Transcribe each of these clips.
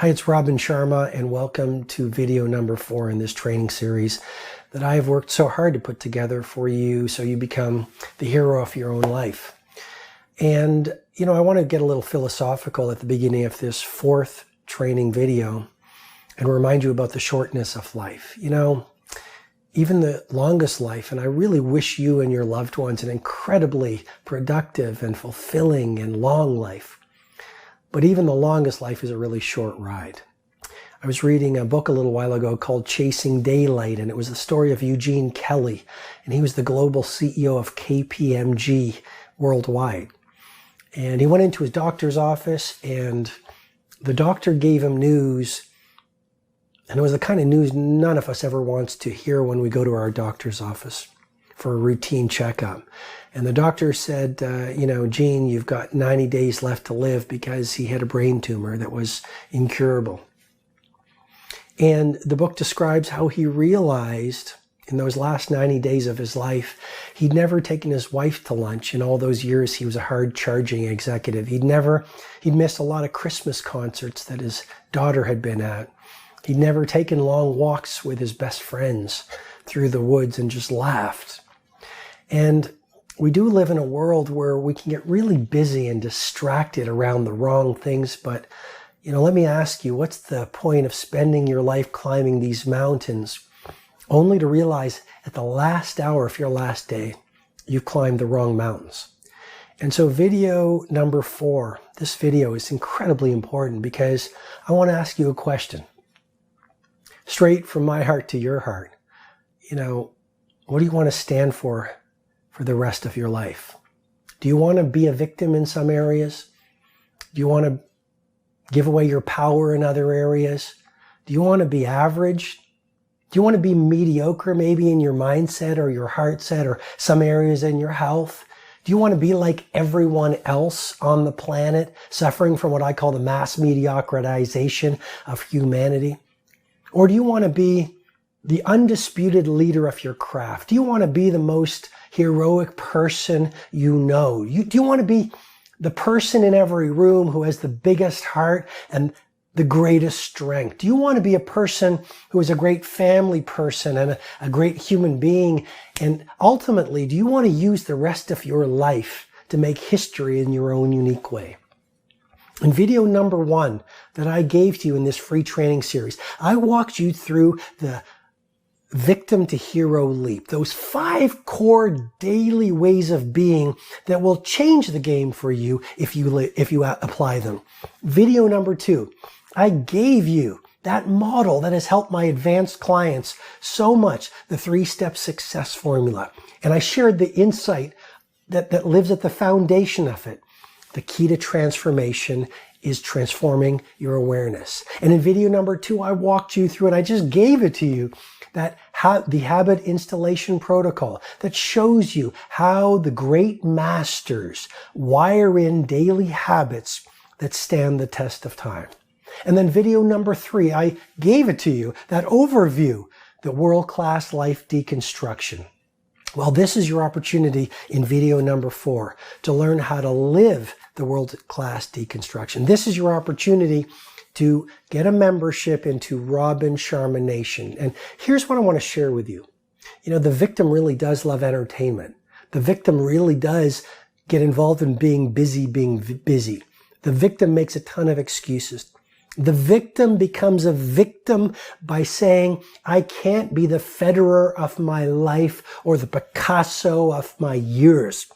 Hi, it's Robin Sharma, and welcome to video number 4 in this training series that I have worked so hard to put together for you so you become the hero of your own life. And, I want to get a little philosophical at the beginning of this 4th training video and remind you about the shortness of life. Even the longest life, and I really wish you and your loved ones an incredibly productive and fulfilling and long life. But even the longest life is a really short ride. I was reading a book a little while ago called Chasing Daylight, and it was the story of Eugene Kelly, and he was the global CEO of KPMG worldwide. And he went into his doctor's office, and the doctor gave him news, and it was the kind of news none of us ever wants to hear when we go to our doctor's office for a routine checkup. And the doctor said, Gene, you've got 90 days left to live, because he had a brain tumor that was incurable. And the book describes how he realized in those last 90 days of his life, he'd never taken his wife to lunch in all those years he was a hard-charging executive. He'd missed a lot of Christmas concerts that his daughter had been at. He'd never taken long walks with his best friends through the woods and just laughed. And we do live in a world where we can get really busy and distracted around the wrong things. But, let me ask you, what's the point of spending your life climbing these mountains only to realize at the last hour of your last day, you've climbed the wrong mountains? And so video number 4, this video is incredibly important because I want to ask you a question. Straight from my heart to your heart. What do you want to stand for the rest of your life? Do you want to be a victim in some areas? Do you want to give away your power in other areas? Do you want to be average? Do you want to be mediocre maybe in your mindset or your heart set or some areas in your health? Do you want to be like everyone else on the planet, suffering from what I call the mass mediocritization of humanity? Or do you want to be the undisputed leader of your craft? Do you want to be the most heroic person you know? Do you want to be the person in every room who has the biggest heart and the greatest strength? Do you want to be a person who is a great family person and a great human being? And ultimately, do you want to use the rest of your life to make history in your own unique way? In video number 1 that I gave to you in this free training series, I walked you through the victim to hero leap, those 5 core daily ways of being that will change the game for you if you apply them. Video number 2, I gave you that model that has helped my advanced clients so much, the 3-step success formula. And I shared the insight that lives at the foundation of it. The key to transformation is transforming your awareness. And in video number 2, I walked you through it. I just gave it to you, the habit installation protocol that shows you how the great masters wire in daily habits that stand the test of time. And then video number 3, I gave it to you, that overview, the world-class life deconstruction. Well, this is your opportunity in video number 4 to learn how to live the world-class deconstruction. This is your opportunity to get a membership into Robin Sharma Nation. And here's what I want to share with you. The victim really does love entertainment. The victim really does get involved in being busy. The victim makes a ton of excuses. The victim becomes a victim by saying, I can't be the Federer of my life or the Picasso of my years.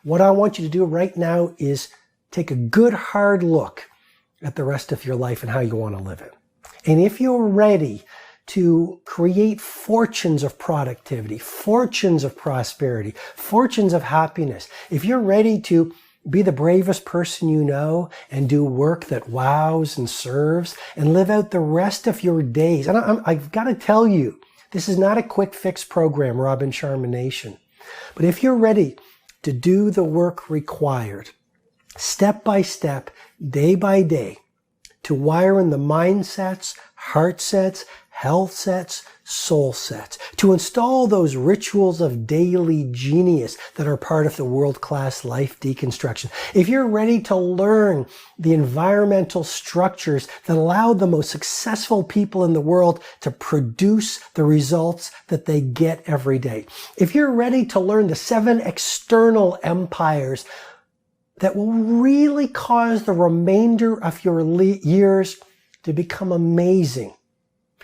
What I want you to do right now is take a good hard look at the rest of your life and how you want to live it. And if you're ready to create fortunes of productivity, fortunes of prosperity, fortunes of happiness, if you're ready to be the bravest person you know and do work that wows and serves and live out the rest of your days. And I've got to tell you, this is not a quick fix program, Robin Sharma Nation. But if you're ready to do the work required, step by step, day by day, to wire in the mindsets, heart sets, health sets, soul sets, to install those rituals of daily genius that are part of the world-class life deconstruction. If you're ready to learn the environmental structures that allow the most successful people in the world to produce the results that they get every day. If you're ready to learn the 7 external empires that will really cause the remainder of your years to become amazing.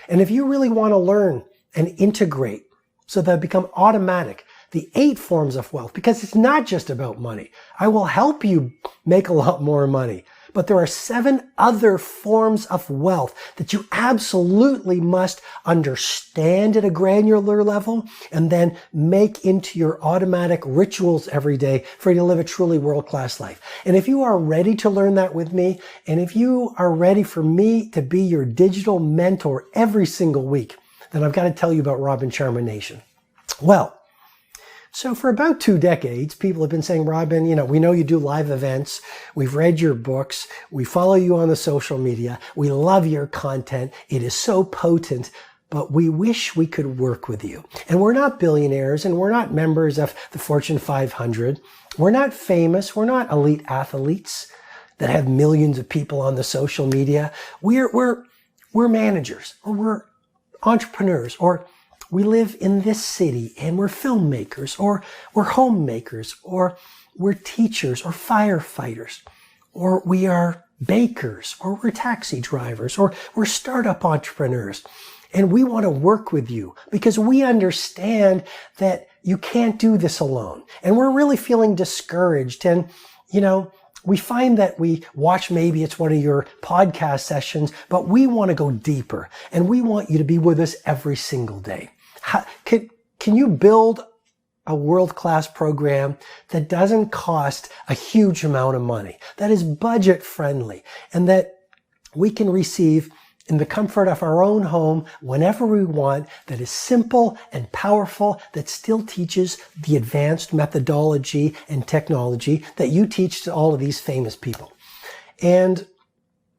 And if you really want to learn and integrate so that become automatic, the 8 forms of wealth, because it's not just about money. I will help you make a lot more money. But there are 7 other forms of wealth that you absolutely must understand at a granular level and then make into your automatic rituals every day for you to live a truly world-class life. And if you are ready to learn that with me, and if you are ready for me to be your digital mentor every single week, then I've got to tell you about Robin Sharma Nation. Well, so for about 2 decades, people have been saying, Robin, we know you do live events. We've read your books. We follow you on the social media. We love your content. It is so potent, but we wish we could work with you. And we're not billionaires and we're not members of the Fortune 500. We're not famous. We're not elite athletes that have millions of people on the social media. We're managers, or we're entrepreneurs, or we live in this city and we're filmmakers, or we're homemakers, or we're teachers or firefighters, or we are bakers, or we're taxi drivers, or we're startup entrepreneurs. And we want to work with you because we understand that you can't do this alone. And we're really feeling discouraged. And, we find that we watch, maybe it's one of your podcast sessions, but we want to go deeper and we want you to be with us every single day. Can you build a world-class program that doesn't cost a huge amount of money, that is budget friendly, and that we can receive in the comfort of our own home whenever we want, that is simple and powerful, that still teaches the advanced methodology and technology that you teach to all of these famous people? And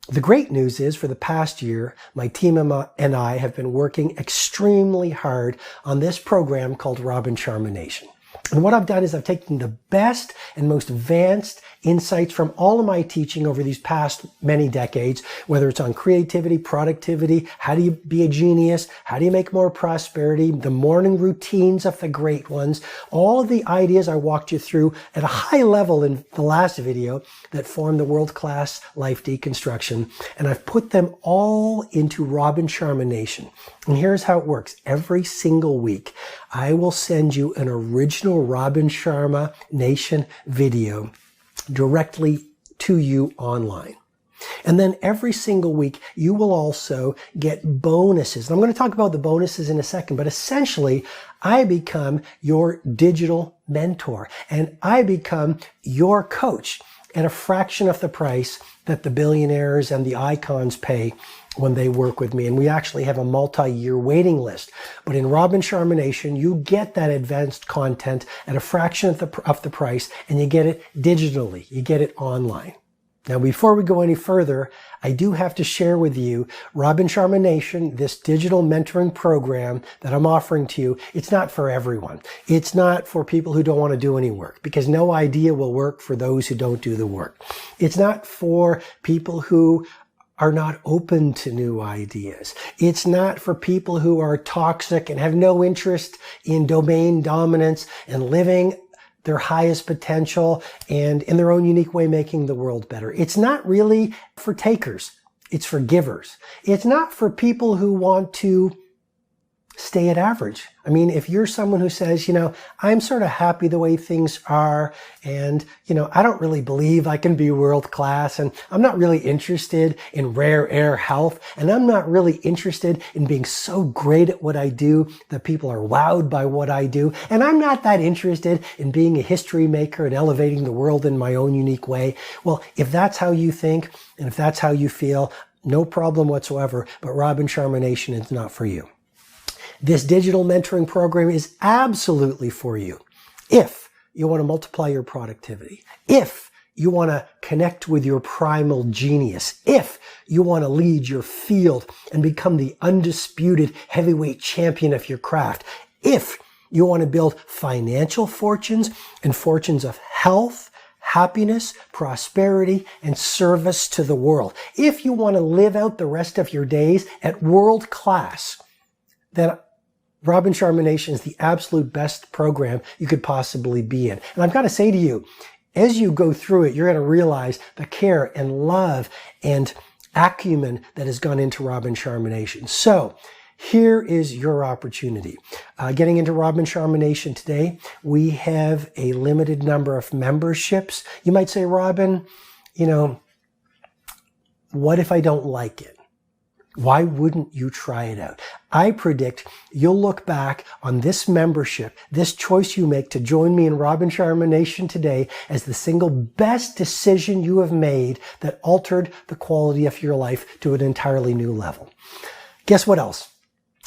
the great news is, for the past year, my team and I have been working extremely hard on this program called Robin Sharma Nation. And what I've done is I've taken the best and most advanced insights from all of my teaching over these past many decades, whether it's on creativity, productivity, how do you be a genius, how do you make more prosperity, the morning routines of the great ones, all of the ideas I walked you through at a high level in the last video that formed the world-class life deconstruction. And I've put them all into Robin Sharma Nation. And here's how it works. Every single week, I will send you an original Robin Sharma Nation video directly to you online. And then every single week, you will also get bonuses. And I'm going to talk about the bonuses in a second, but essentially, I become your digital mentor and I become your coach at a fraction of the price that the billionaires and the icons pay when they work with me. And we actually have a multi-year waiting list. But in Robin Sharma Nation, you get that advanced content at a fraction of the price, and you get it digitally. You get it online. Now, before we go any further, I do have to share with you Robin Sharma Nation, this digital mentoring program that I'm offering to you. It's not for everyone. It's not for people who don't want to do any work, because no idea will work for those who don't do the work. It's not for people who are not open to new ideas. It's not for people who are toxic and have no interest in domain dominance and living their highest potential and in their own unique way making the world better. It's not really for takers. It's for givers. It's not for people who want to stay at average. I mean, if you're someone who says, I'm sort of happy the way things are, and, I don't really believe I can be world class, and I'm not really interested in rare air health, and I'm not really interested in being so great at what I do that people are wowed by what I do, and I'm not that interested in being a history maker and elevating the world in my own unique way. Well, if that's how you think, and if that's how you feel, no problem whatsoever, but Robin Sharma Nation is not for you. This digital mentoring program is absolutely for you if you want to multiply your productivity, if you want to connect with your primal genius, if you want to lead your field and become the undisputed heavyweight champion of your craft, if you want to build financial fortunes and fortunes of health, happiness, prosperity, and service to the world, if you want to live out the rest of your days at world class, then Robin Sharma Nation is the absolute best program you could possibly be in. And I've got to say to you, as you go through it, you're going to realize the care and love and acumen that has gone into Robin Sharma Nation. So here is your opportunity. Getting into Robin Sharma Nation today, we have a limited number of memberships. You might say, Robin, what if I don't like it? Why wouldn't you try it out? I predict you'll look back on this membership, this choice you make to join me in Robin Sharma Nation today, as the single best decision you have made that altered the quality of your life to an entirely new level. Guess what else?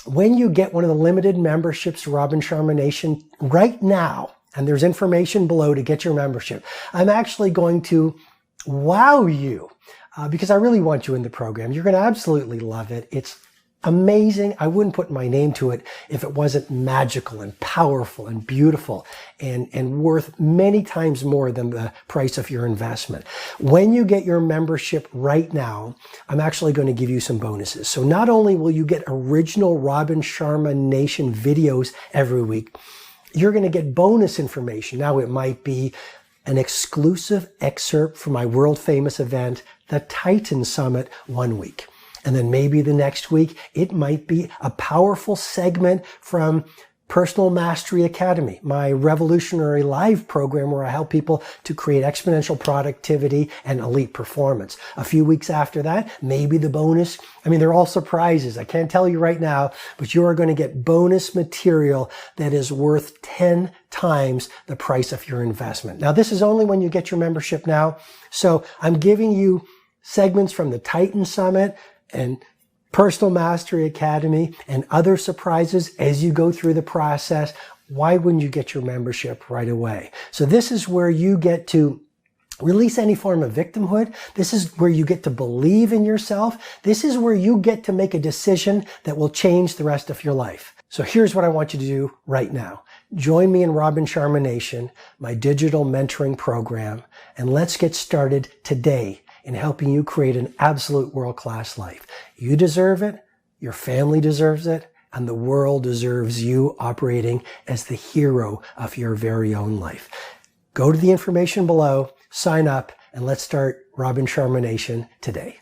When you get one of the limited memberships to Robin Sharma Nation right now, and there's information below to get your membership, I'm actually going to wow you. Because I really want you in the program. You're going to absolutely love it. It's amazing. I wouldn't put my name to it if it wasn't magical and powerful and beautiful and worth many times more than the price of your investment. When you get your membership right now, I'm actually going to give you some bonuses. So not only will you get original Robin Sharma Nation videos every week, you're going to get bonus information. Now it might be an exclusive excerpt from my world famous event, the Titan Summit, one week. And then maybe the next week, it might be a powerful segment from Personal Mastery Academy, my revolutionary live program where I help people to create exponential productivity and elite performance. A few weeks after that, maybe the bonus. They're all surprises. I can't tell you right now, but you are going to get bonus material that is worth 10 times the price of your investment. Now, this is only when you get your membership now. So I'm giving you segments from the Titan Summit and Personal Mastery Academy and other surprises as you go through the process. Why wouldn't you get your membership right away? So this is where you get to release any form of victimhood. This is where you get to believe in yourself. This is where you get to make a decision that will change the rest of your life. So here's what I want you to do right now. Join me in Robin Sharma Nation, my digital mentoring program, and let's get started today in helping you create an absolute world-class life. You deserve it, your family deserves it, and the world deserves you operating as the hero of your very own life. Go to the information below, sign up, and let's start Robin Sharma Nation today.